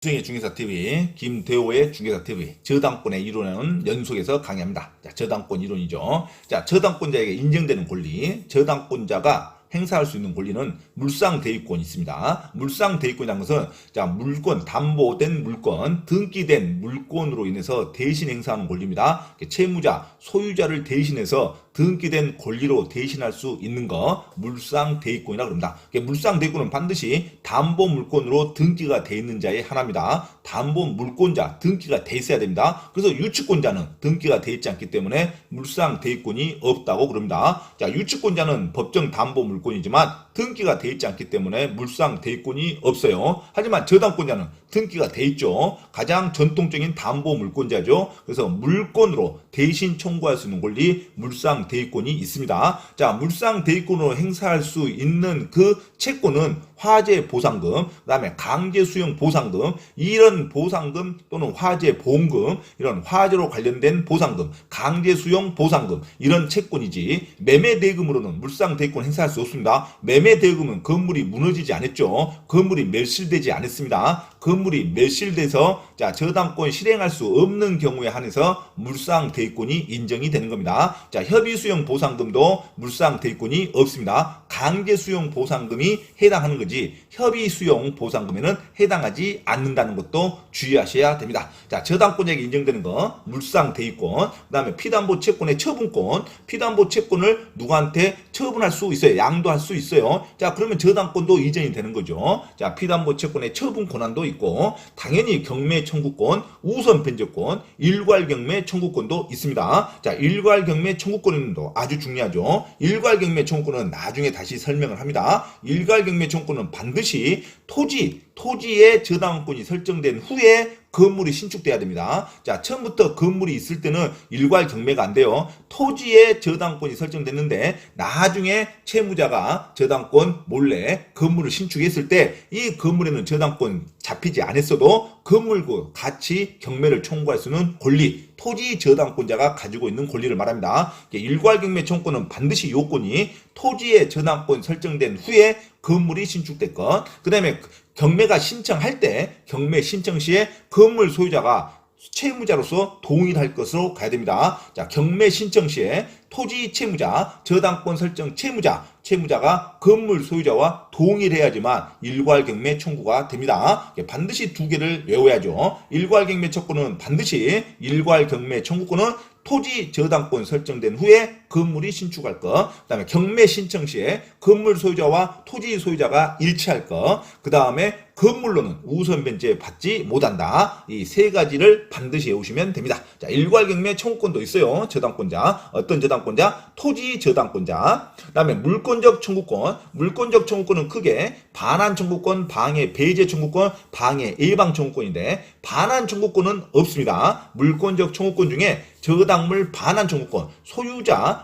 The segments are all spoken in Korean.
유승의 중개사TV, 김대호의 중개사TV, 저당권의 이론은 연속해서 강의합니다. 자, 저당권 이론이죠. 자, 저당권자에게 인정되는 권리, 저당권자가 행사할 수 있는 권리는 물상대위권이 있습니다. 물상대위권이라는 것은 자, 물권, 담보된 물권, 등기된 물권으로 인해서 대신 행사하는 권리입니다. 채무자, 소유자를 대신해서 등기된 권리로 대신할 수 있는 거 물상대위권이라고 합니다. 물상대위권은 반드시 담보물권으로 등기가 돼 있는 자의 하나입니다. 담보물권자 등기가 돼 있어야 됩니다. 그래서 유치권자는 등기가 돼 있지 않기 때문에 물상대위권이 없다고 그럽니다. 자, 유치권자는 법정 담보물권이지만 등기가 돼 있지 않기 때문에 물상대위권이 없어요. 하지만 저당권자는 등기가 돼 있죠. 가장 전통적인 담보물권자죠. 그래서 물권으로 대신 청구할 수 있는 권리 물상대위권이 있습니다. 자, 물상대위권으로 행사할 수 있는 그 채권은 화재 보상금, 그 다음에 강제 수용 보상금, 이런 보상금 또는 화재 보험금, 이런 화재로 관련된 보상금, 강제 수용 보상금, 이런 채권이지 매매 대금으로는 물상대위권 행사할 수 없습니다. 매매 대금은 건물이 무너지지 않았죠. 건물이 멸실되지 않았습니다. 건물이 멸실돼서 자, 저당권 실행할 수 없는 경우에 한해서 물상대위권이 인정이 되는 겁니다. 자, 협의수용 보상금도 물상대위권이 없습니다. 강제수용 보상금이 해당하는 거지 협의수용 보상금에는 해당하지 않는다는 것도 주의하셔야 됩니다. 자, 저당권자에게 인정되는 거 물상대위권, 그 다음에 피담보 채권의 처분권, 피담보 채권을 누구한테 처분할 수 있어요. 양도할 수 있어요. 자, 그러면 저당권도 이전이 되는 거죠. 자, 피담보 채권의 처분 권한도 있고 당연히 경매 청구권, 우선 변제권, 일괄 경매 청구권도 있습니다. 자, 일괄 경매 청구권도 아주 중요하죠. 일괄 경매 청구권은 나중에 다시 설명을 합니다. 일괄 경매 청구권은 반드시 토지의 저당권이 설정된 후에 건물이 신축돼야 됩니다. 자, 처음부터 건물이 있을 때는 일괄 경매가 안 돼요. 토지의 저당권이 설정됐는데 나중에 채무자가 저당권 몰래 건물을 신축했을 때 이 건물에는 저당권 잡히지 않았어도 건물과 같이 경매를 청구할 수 있는 권리, 토지 저당권자가 가지고 있는 권리를 말합니다. 일괄 경매 청구권은 반드시 요건이 토지의 저당권 설정된 후에 건물이 신축됐건, 그 다음에 경매가 신청할 때 경매 신청 시에 건물 소유자가 채무자로서 동의를 할 것으로 가야 됩니다. 자, 경매 신청 시에 토지 채무자, 저당권 설정 채무자가 건물 소유자와 동의를 해야지만 일괄 경매 청구가 됩니다. 반드시 두 개를 외워야죠. 일괄 경매 청구는 반드시 일괄 경매 청구권은 토지 저당권 설정된 후에 건물이 신축할 것, 그 다음에 경매 신청 시에 건물 소유자와 토지 소유자가 일치할 것, 그 다음에 건물로는 우선 변제 받지 못한다. 이 세 가지를 반드시 외우시면 됩니다. 자, 일괄 경매 청구권도 있어요. 저당권자. 어떤 저당권자? 토지 저당권자. 그 다음에 물권적 청구권. 물권적 청구권은 크게 반환 청구권, 방해 배제 청구권, 방해 예방 청구권인데 반환 청구권은 없습니다. 물권적 청구권 중에 저당물 반환 청구권,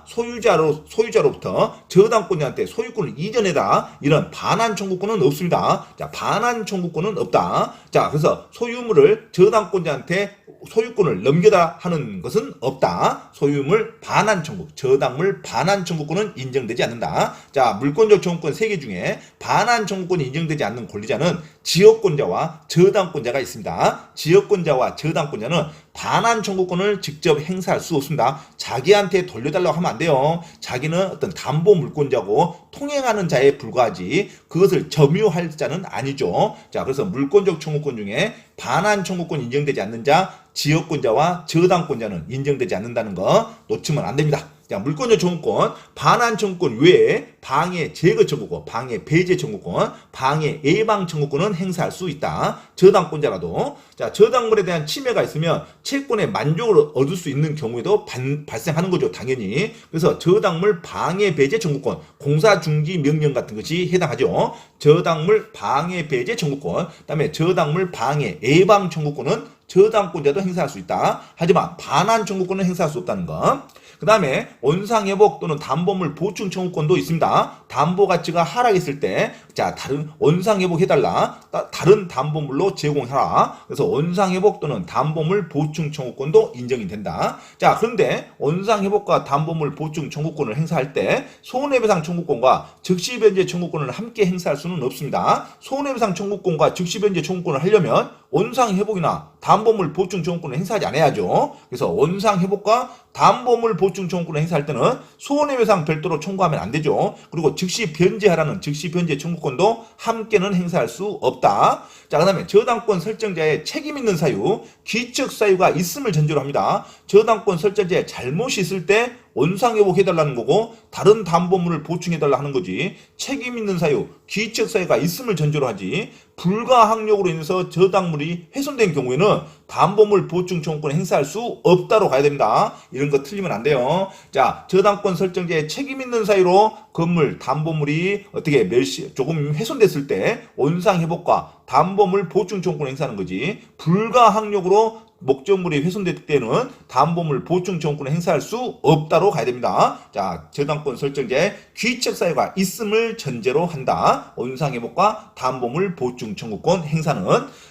소유자로부터 저당권자한테 소유권을 이전해라. 이런 반환 청구권은 없습니다. 자, 반환 청구권은 없다. 자, 그래서 소유물을 저당권자한테 소유권을 넘겨다 하는 것은 없다. 소유물 반환 청구, 저당물 반환 청구권은 인정되지 않는다. 자, 물권적 청구권 3개 중에 반환 청구권이 인정되지 않는 권리자는 지역권자와 저당권자가 있습니다. 지역권자와 저당권자는 반환 청구권을 직접 행사할 수 없습니다. 자기한테 돌려달라고 하면 안 돼요. 자기는 어떤 담보 물권자고 통행하는 자에 불과하지 그것을 점유할 자는 아니죠. 자, 그래서 물권적 청구권 중에 반환 청구권 인정되지 않는 자, 지역권자와 저당권자는 인정되지 않는다는 거 놓치면 안 됩니다. 자, 물권적 청구권, 반환 청구권 외에 방해 제거 청구권, 방해 배제 청구권, 방해 예방 청구권은 행사할 수 있다. 저당권자라도. 자, 저당물에 대한 침해가 있으면 채권의 만족을 얻을 수 있는 경우에도 발생하는 거죠. 당연히. 그래서 저당물 방해 배제 청구권, 공사 중지 명령 같은 것이 해당하죠. 저당물 방해 배제 청구권, 그다음에 저당물 방해 예방 청구권은 저당권자도 행사할 수 있다. 하지만 반환 청구권은 행사할 수 없다는 거. 그 그 다음에 원상회복 또는 담보물 보충 청구권도 있습니다. 담보 가치가 하락했을 때, 자, 다른 원상회복 해달라. 다른 담보물로 제공하라. 그래서 원상회복 또는 담보물 보충 청구권도 인정이 된다. 자, 그런데 원상회복과 담보물 보충 청구권을 행사할 때 손해배상 청구권과 즉시변제 청구권을 함께 행사할 수는 없습니다. 손해배상 청구권과 즉시변제 청구권을 하려면 원상회복이나 담보물 보충 청구권을 행사하지 않아야죠. 그래서 원상회복과 담보물 보충 청구권을 행사할 때는 손해배상 별도로 청구하면 안 되죠. 그리고 즉시 변제하라는 즉시 변제 청구권도 함께는 행사할 수 없다. 자, 그 다음에 저당권 설정자의 책임 있는 사유, 귀책 사유가 있음을 전제로 합니다. 저당권 설정자의 잘못이 있을 때 원상회복해달라는 거고 다른 담보물을 보충해달라 하는 거지. 책임 있는 사유, 귀책 사유가 있음을 전제로 하지. 불가항력으로 인해서 저당물이 훼손된 경우에는 담보물 보충 청구권을 행사할 수 없다로 가야 됩니다. 이런 거 틀리면 안 돼요. 자, 저당권 설정자의 책임 있는 사유로 건물, 담보물이 어떻게 조금 훼손됐을 때 원상회복과 담보물 보충 청구권을 행사하는 거지. 불가항력으로 목적물이 훼손될 때는 담보물 보충 청구권을 행사할 수 없다로 가야 됩니다. 자, 저당권 설정자의 귀책 사유가 있음을 전제로 한다. 원상회복과 담보물 보충 청구권 행사는,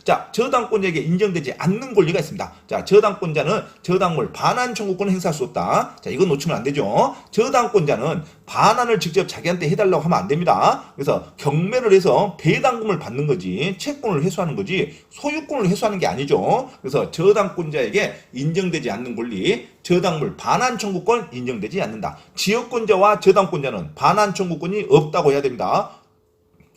자, 저당권자에게 인정되지 않는 권리가 있습니다. 자, 저당권자는 저당물 반환 청구권을 행사할 수 없다. 자, 이건 놓치면 안 되죠. 저당권자는 반환을 직접 자기한테 해달라고 하면 안 됩니다. 그래서 경매를 해서 배당금을 받는 거지, 채권을 회수하는 거지 소유권을 회수하는 게 아니죠. 그래서 저당권자에게 인정되지 않는 권리, 저당물 반환 청구권 인정되지 않는다. 지역권자와 저당권자는 반환 청구권이 없다고 해야 됩니다.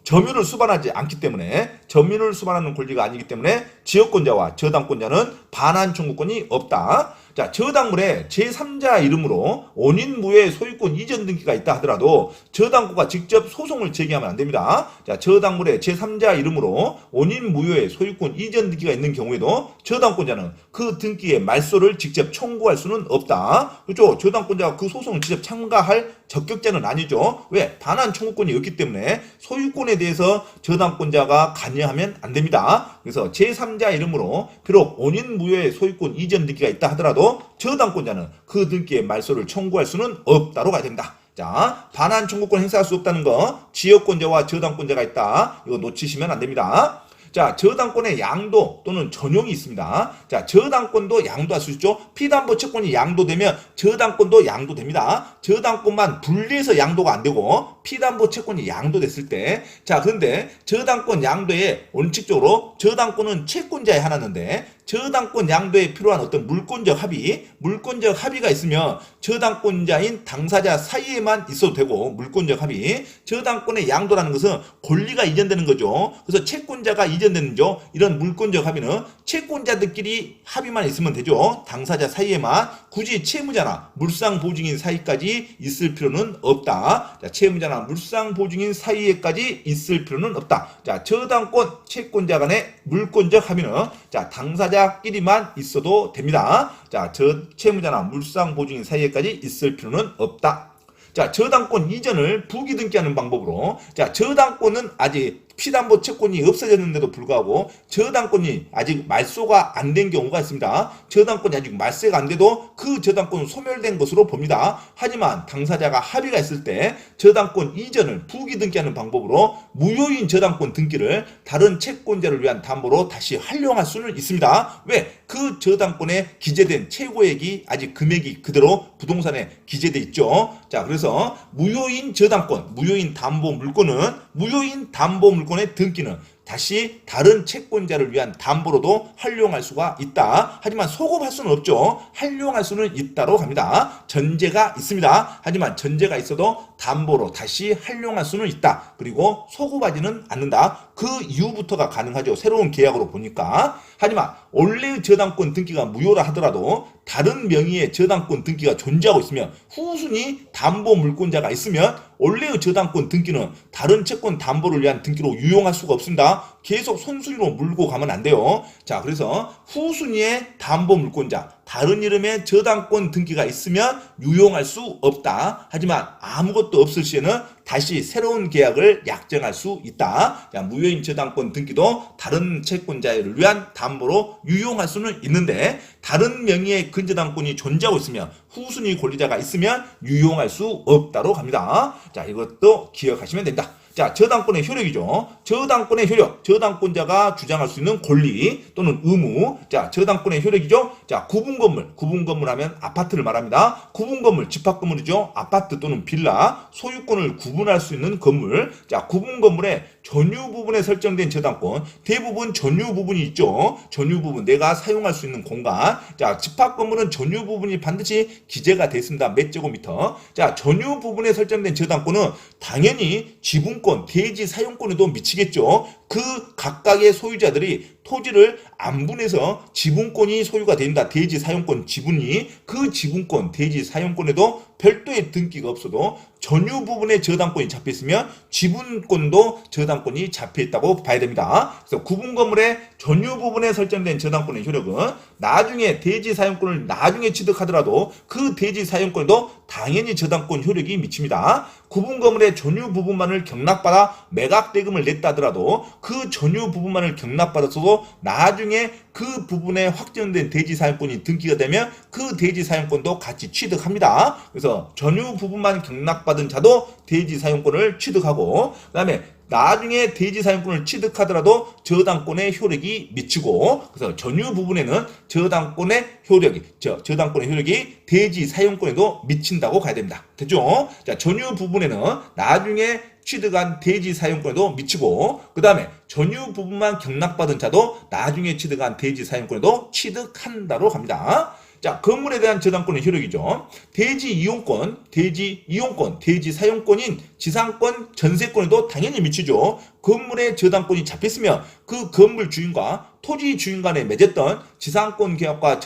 점유를 수반하지 않기 때문에, 점유를 수반하는 권리가 아니기 때문에 지역권자와 저당권자는 반환 청구권이 없다. 자, 저당물에 제3자 이름으로 원인무효의 소유권 이전 등기가 있다 하더라도 저당권과 직접 소송을 제기하면 안 됩니다. 자, 저당물에 제3자 이름으로 원인무효의 소유권 이전 등기가 있는 경우에도 저당권자는 그 등기의 말소를 직접 청구할 수는 없다. 그렇죠? 저당권자가 그 소송을 직접 참가할 적격자는 아니죠. 왜? 반환 청구권이 없기 때문에 소유권에 대해서 저당권자가 관여하면 안 됩니다. 그래서 제3자 이름으로 비록 원인무효의 소유권 이전 등기가 있다 하더라도 저당권자는 그 등기의 말소를 청구할 수는 없다로 가야 됩니다. 자, 반환 청구권 행사할 수 없다는 거, 지역권자와 저당권자가 있다. 이거 놓치시면 안 됩니다. 자, 저당권의 양도 또는 전용이 있습니다. 자, 저당권도 양도할 수 있죠. 피담보 채권이 양도되면 저당권도 양도됩니다. 저당권만 분리해서 양도가 안 되고 피담보 채권이 양도됐을 때, 자, 그런데 저당권 양도에 원칙적으로 저당권은 채권자에 하나인데 저당권 양도에 필요한 어떤 물권적 합의가 있으면 저당권자인 당사자 사이에만 있어도 되고, 물권적 합의, 저당권의 양도라는 것은 권리가 이전되는 거죠. 그래서 채권자가 이전되는 죠. 이런 물권적 합의는 채권자들끼리 합의만 있으면 되죠. 당사자 사이에만. 굳이 채무자나 물상보증인 사이까지 있을 필요는 없다. 자, 채무자나 물상보증인 사이에까지 있을 필요는 없다. 자, 저당권 채권자 간의 물권적 합의는, 자, 당사자끼리만 있어도 됩니다. 자, 채무자나 물상보증인 사이에까지 있을 필요는 없다. 자, 저당권 이전을 부기등기하는 방법으로, 자, 저당권은 아직 피담보 채권이 없어졌는데도 불구하고 저당권이 아직 말소가 안 된 경우가 있습니다. 저당권이 아직 말세가 안 돼도 그 저당권은 소멸된 것으로 봅니다. 하지만 당사자가 합의가 있을 때 저당권 이전을 부기등기하는 방법으로 무효인 저당권 등기를 다른 채권자를 위한 담보로 다시 활용할 수는 있습니다. 왜? 그 저당권에 기재된 최고액이 아직 금액이 그대로 부동산에 기재돼 있죠. 자, 그래서 무효인 저당권, 무효인 담보 물권은, 무효인 담보 물권의 등기는 다시 다른 채권자를 위한 담보로도 활용할 수가 있다. 하지만 소급할 수는 없죠. 활용할 수는 있다로 갑니다. 전제가 있습니다. 하지만 전제가 있어도 담보로 다시 활용할 수는 있다. 그리고 소급하지는 않는다. 그 이후부터가 가능하죠. 새로운 계약으로 보니까. 하지만 원래의 저당권 등기가 무효라 하더라도 다른 명의의 저당권 등기가 존재하고 있으면, 후순위 담보 물권자가 있으면 원래의 저당권 등기는 다른 채권 담보를 위한 등기로 유용할 수가 없습니다. 계속 손수리로 물고 가면 안 돼요. 자, 그래서 후순위의 담보 물권자, 다른 이름의 저당권 등기가 있으면 유용할 수 없다. 하지만 아무것도 없을 시에는 다시 새로운 계약을 약정할 수 있다. 자, 무효인 저당권 등기도 다른 채권자를 위한 담보로 유용할 수는 있는데, 다른 명의의 근저당권이 존재하고 있으면 후순위 권리자가 있으면 유용할 수 없다로 갑니다. 자, 이것도 기억하시면 됩니다. 자, 저당권의 효력이죠. 저당권의 효력, 저당권자가 주장할 수 있는 권리 또는 의무. 자, 저당권의 효력이죠. 자, 구분건물 하면 아파트를 말합니다. 구분건물, 집합건물이죠. 아파트 또는 빌라, 소유권을 구분할 수 있는 건물. 자, 구분건물의 전유 부분에 설정된 저당권, 대부분 전유 부분이 있죠. 전유 부분, 내가 사용할 수 있는 공간. 자, 집합건물은 전유 부분이 반드시 기재가 되어 있습니다. 몇 제곱미터. 자, 전유 부분에 설정된 저당권은 당연히 지분권, 대지 사용권에도 미치겠죠. 그 각각의 소유자들이 토지를 안분해서 지분권이 소유가 된다. 대지 사용권 지분이 그 지분권, 대지 사용권에도 별도의 등기가 없어도 전유 부분에 저당권이 잡혀있으면 지분권도 저당권이 잡혀있다고 봐야 됩니다. 그래서 구분 건물의 전유 부분에 설정된 저당권의 효력은 나중에 대지 사용권을 나중에 취득하더라도 그 대지 사용권에도 당연히 저당권 효력이 미칩니다. 구분 건물의 전유 부분만을 경락받아 매각대금을 냈다 하더라도 그 전유 부분만을 경락받았어도 나중에 그 부분에 확정된 대지 사용권이 등기가 되면 그 대지 사용권도 같이 취득합니다. 그래서 전유 부분만 경락받은 자도 대지 사용권을 취득하고, 그 다음에 나중에 대지 사용권을 취득하더라도 저당권의 효력이 미치고, 그래서 전유 부분에는 저당권의 효력이 대지 사용권에도 미친다고 가야 됩니다. 됐죠? 자, 전유 부분에는 나중에 취득한 대지 사용권에도 미치고, 그 다음에 전유 부분만 경락받은 자도 나중에 취득한 대지 사용권에도 취득한다로 갑니다. 자, 건물에 대한 저당권의 효력이죠. 대지 이용권, 대지 사용권인 지상권, 전세권에도 당연히 미치죠. 건물의 저당권이 잡혔으면 그 건물 주인과 토지 주인 간에 맺었던 지상권 계약과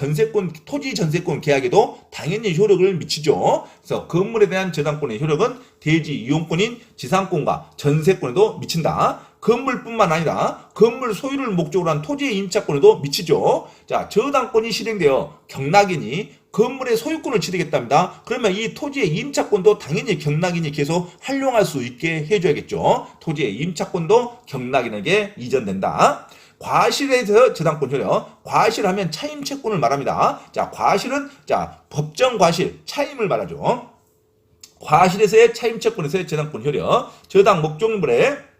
토지 전세권 계약에도 당연히 효력을 미치죠. 그래서 건물에 대한 저당권의 효력은 대지 이용권인 지상권과 전세권에도 미친다. 건물뿐만 아니라 건물 소유를 목적으로 한 토지의 임차권에도 미치죠. 자, 저당권이 실행되어 경락인이 건물의 소유권을 취득했답니다. 그러면 이 토지의 임차권도 당연히 경락인이 계속 활용할 수 있게 해줘야겠죠. 토지의 임차권도 경락인에게 이전된다. 과실에서 저당권 효력. 과실하면 차임채권을 말합니다. 자, 과실은 법정 과실, 차임을 말하죠. 과실에서의 차임채권에서의 저당권 효력. 저당 목적물에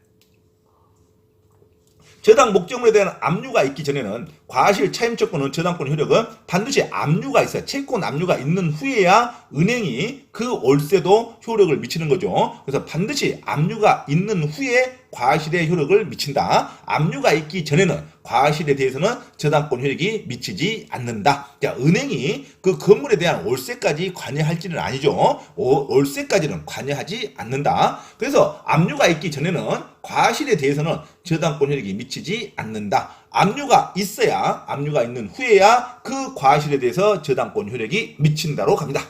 대한 압류가 있기 전에는 과실 차임채권은 저당권 효력은 반드시 압류가 있어요. 채권 압류가 있는 후에야 은행이 그 월세도 효력을 미치는 거죠. 그래서 반드시 압류가 있는 후에 과실의 효력을 미친다. 압류가 있기 전에는 과실에 대해서는 저당권 효력이 미치지 않는다. 자, 은행이 그 건물에 대한 월세까지 관여할지는 아니죠. 월세까지는 관여하지 않는다. 그래서 압류가 있기 전에는 과실에 대해서는 저당권 효력이 미치지 않는다. 압류가 있는 후에야 그 과실에 대해서 저당권 효력이 미친다로 갑니다.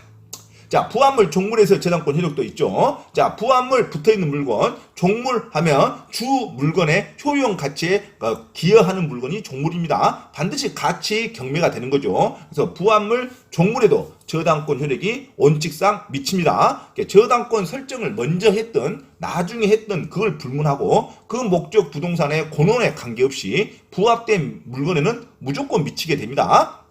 자, 부합물 종물에서 저당권 효력도 있죠. 자, 부합물 붙어있는 물건, 종물 하면 주 물건의 효용 가치에 기여하는 물건이 종물입니다. 반드시 가치 경매가 되는 거죠. 그래서 부합물 종물에도 저당권 효력이 원칙상 미칩니다. 저당권 설정을 먼저 했든 나중에 했든 그걸 불문하고 그 목적 부동산의 권원에 관계없이 부합된 물건에는 무조건 미치게 됩니다.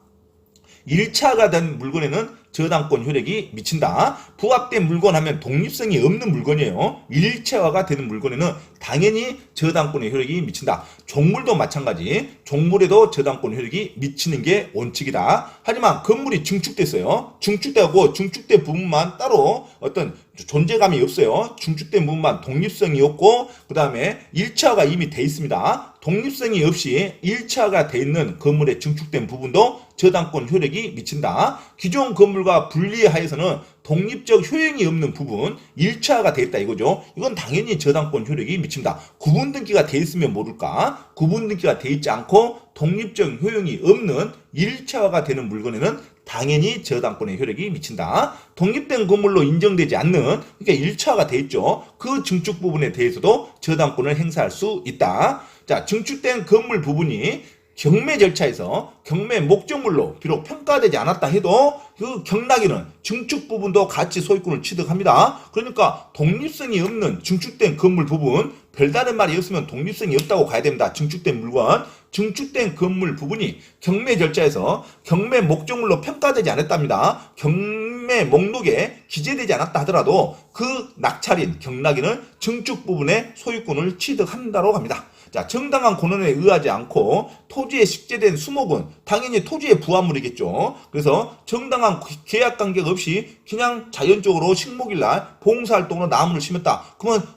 1차가 된 물건에는 저당권 효력이 미친다. 부합된 물건 하면 독립성이 없는 물건이에요. 1차화가 되는 물건에는 당연히 저당권의 효력이 미친다. 종물도 마찬가지. 종물에도 저당권 효력이 미치는 게 원칙이다. 하지만 건물이 증축됐어요. 증축되고 증축된 부분만 따로 어떤 존재감이 없어요. 증축된 부분만 독립성이 없고 그 다음에 1차화가 이미 돼 있습니다. 독립성이 없이 1차가 돼 있는 건물의 증축된 부분도 저당권 효력이 미친다. 기존 건물과 분리하여서는 독립적 효용이 없는 부분 1차가 돼 있다 이거죠. 이건 당연히 저당권 효력이 미칩니다. 구분 등기가 돼 있으면 모를까? 구분 등기가 돼 있지 않고 독립적 효용이 없는 1차화가 되는 물건에는 당연히 저당권의 효력이 미친다. 독립된 건물로 인정되지 않는, 그러니까 1차화가 돼 있죠. 그 증축 부분에 대해서도 저당권을 행사할 수 있다. 자, 증축된 건물 부분이 경매 절차에서 경매 목적물로 비록 평가되지 않았다 해도 그 경락인은 증축 부분도 같이 소유권을 취득합니다. 그러니까 독립성이 없는 증축된 건물 부분, 별다른 말이 없으면 독립성이 없다고 가야 됩니다. 증축된 물건, 증축된 건물 부분이 경매 절차에서 경매 목적물로 평가되지 않았답니다. 경매 판매 목록에 기재되지 않았다 하더라도 그 낙찰인 경락인은 증축 부분의 소유권을 취득한다고 합니다. 자, 정당한 권한에 의하지 않고 토지에 식재된 수목은 당연히 토지의 부합물이겠죠. 그래서 정당한 계약 관계가 없이 그냥 자연적으로 식목일날 봉사활동으로 나무를 심었다. 그러면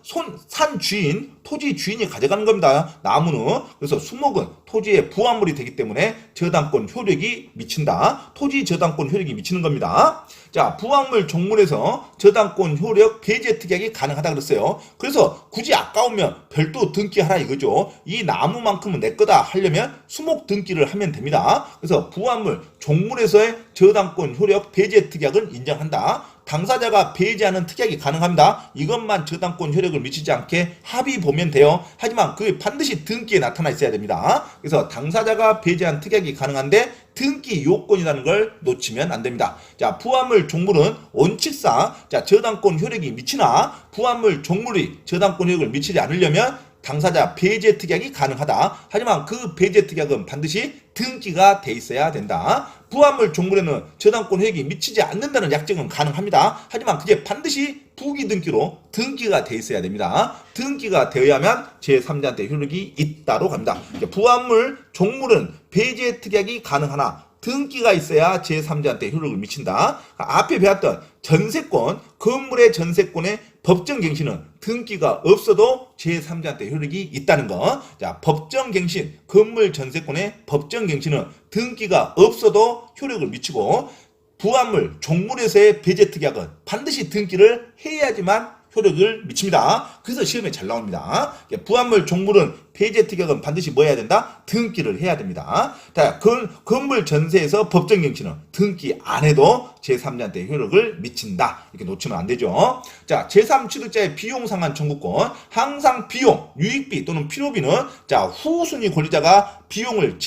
산 주인, 토지 주인이 가져가는 겁니다. 나무는. 그래서 수목은 토지의 부합물이 되기 때문에 저당권 효력이 미친다. 토지 저당권 효력이 미치는 겁니다. 자, 부합물 종물에서 저당권 효력 배제 특약이 가능하다 그랬어요. 그래서 굳이 아까우면 별도 등기하라 이거죠. 이 나무만큼은 내 거다 하려면 수목 등기를 하면 됩니다. 그래서 부합물 종물에서의 저당권 효력 배제 특약은 인정한다. 당사자가 배제하는 특약이 가능합니다. 이것만 저당권 효력을 미치지 않게 합의 보면 돼요. 하지만 그게 반드시 등기에 나타나 있어야 됩니다. 그래서 당사자가 배제한 특약이 가능한데 등기 요건이라는 걸 놓치면 안 됩니다. 자, 부합물 종물은 원칙상 저당권 효력이 미치나 부합물 종물이 저당권 효력을 미치지 않으려면 당사자 배제 특약이 가능하다. 하지만 그 배제 특약은 반드시 등기가 돼 있어야 된다. 부합물 종물에는 저당권 효력이 미치지 않는다는 약정은 가능합니다. 하지만 그게 반드시 부기 등기로 등기가 돼 있어야 됩니다. 등기가 되어야만 제3자한테 효력이 있다로 갑니다. 부합물 종물은 배제 특약이 가능하나 등기가 있어야 제3자한테 효력을 미친다. 앞에 배웠던 전세권, 건물의 전세권의 법정갱신은 등기가 없어도 제3자한테 효력이 있다는 거. 자, 법정갱신, 건물 전세권의 법정갱신은 등기가 없어도 효력을 미치고 부합물 종물에서의 배제 특약은 반드시 등기를 해야지만 효력을 미칩니다. 그래서 시험에 잘 나옵니다. 부합물 종물은 배제 특약은 반드시 뭐 해야 된다? 등기를 해야 됩니다. 자, 건물 전세에서 법정갱신은 등기 안 해도 제3자한테 효력을 미친다. 이렇게 놓치면 안 되죠. 자, 제3취득자의 비용 상환 청구권. 항상 비용, 유익비 또는 필요비는 자, 후순위 권리자가 비용을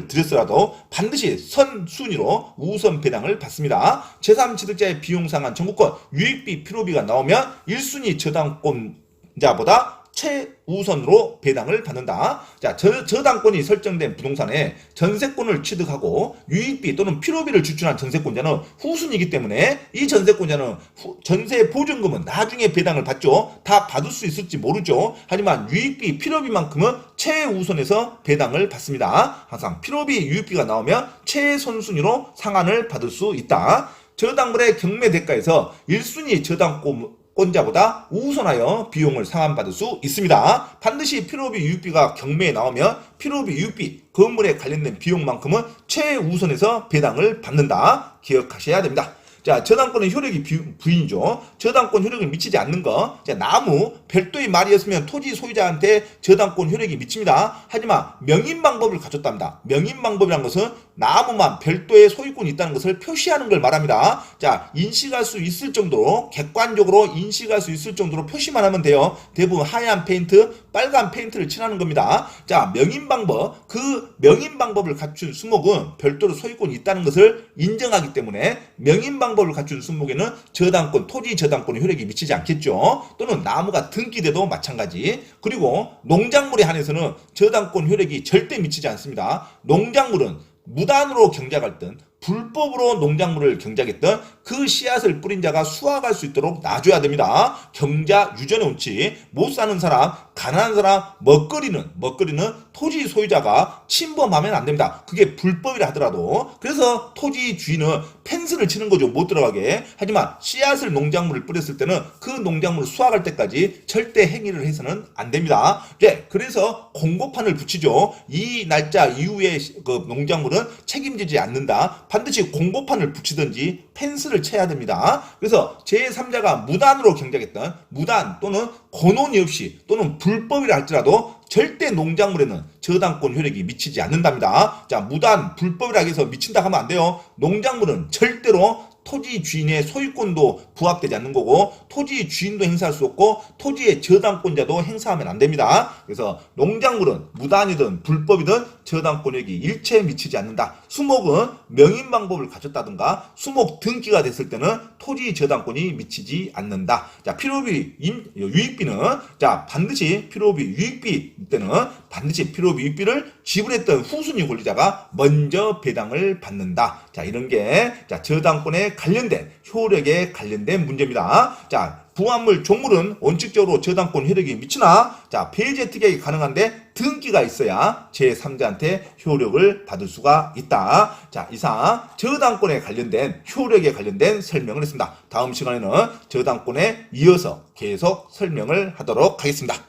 들였더라도 반드시 선순위로 우선 배당을 받습니다. 제3취득자의 비용 상환 청구권, 유익비, 필요비가 나오면 1순위 저당권자보다 최우선으로 배당을 받는다. 자, 저당권이 설정된 부동산에 전세권을 취득하고 유익비 또는 필요비를 지출한 전세권자는 후순위이기 때문에 이 전세권자는 전세 보증금은 나중에 배당을 받죠. 다 받을 수 있을지 모르죠. 하지만 유익비, 필요비만큼은 최우선에서 배당을 받습니다. 항상 필요비, 유익비가 나오면 최선순위로 상환을 받을 수 있다. 저당물의 경매 대가에서 1순위 저당권자보다 우선하여 비용을 상환받을 수 있습니다. 반드시 필요비, 유익비가 경매에 나오면 필요비, 유익비, 건물에 관련된 비용만큼은 최우선에서 배당을 받는다. 기억하셔야 됩니다. 자, 저당권의 효력이 부인이죠. 저당권 효력을 미치지 않는 거. 자, 나무, 별도의 말이었으면 토지 소유자한테 저당권 효력이 미칩니다. 하지만 명인 방법을 가졌답니다. 명인 방법이란 것은 나무만 별도의 소유권이 있다는 것을 표시하는 걸 말합니다. 자, 인식할 수 있을 정도로, 객관적으로 인식할 수 있을 정도로 표시만 하면 돼요. 대부분 하얀 페인트, 빨간 페인트를 칠하는 겁니다. 자, 명인 방법, 그 명인 방법을 갖춘 수목은 별도로 소유권이 있다는 것을 인정하기 때문에 명인 방법을 갖춘 수목에는 저당권, 토지 저당권의 효력이 미치지 않겠죠. 또는 나무가 등기돼도 마찬가지. 그리고 농작물에 한해서는 저당권 효력이 절대 미치지 않습니다. 농작물은 무단으로 경작할 땐 불법으로 농작물을 경작했던 그 씨앗을 뿌린 자가 수확할 수 있도록 놔줘야 됩니다. 경자 유전의 원칙, 못 사는 사람, 가난한 사람, 먹거리는 토지 소유자가 침범하면 안 됩니다. 그게 불법이라 하더라도. 그래서 토지 주인은 펜스를 치는 거죠. 못 들어가게. 하지만 씨앗을 농작물을 뿌렸을 때는 그 농작물을 수확할 때까지 절대 행위를 해서는 안 됩니다. 네, 그래서 공고판을 붙이죠. 이 날짜 이후에 그 농작물은 책임지지 않는다. 반드시 공고판을 붙이든지 펜스를 쳐야 됩니다. 그래서 제3자가 무단으로 경작했던 무단 또는 권한이 없이 또는 불법이라 할지라도 절대 농작물에는 저당권 효력이 미치지 않는답니다. 자, 무단, 불법이라 해서 미친다 하면 안 돼요. 농작물은 절대로 토지 주인의 소유권도 부합되지 않는 거고 토지 주인도 행사할 수 없고 토지의 저당권자도 행사하면 안 됩니다. 그래서 농작물은 무단이든 불법이든 저당권력이 일체 미치지 않는다. 수목은 명인 방법을 가졌다든가 수목 등기가 됐을 때는 토지 저당권이 미치지 않는다. 자, 필요비, 유익비는 자, 반드시 필요비, 유익비 때는 반드시 필요비율비를 지불했던 후순위 권리자가 먼저 배당을 받는다. 자, 이런 게 자, 저당권에 관련된 효력에 관련된 문제입니다. 자, 부합물 종물은 원칙적으로 저당권 효력이 미치나 자, 배제 특약이 가능한데 등기가 있어야 제3자한테 효력을 받을 수가 있다. 자, 이상 저당권에 관련된 효력에 관련된 설명을 했습니다. 다음 시간에는 저당권에 이어서 계속 설명을 하도록 하겠습니다.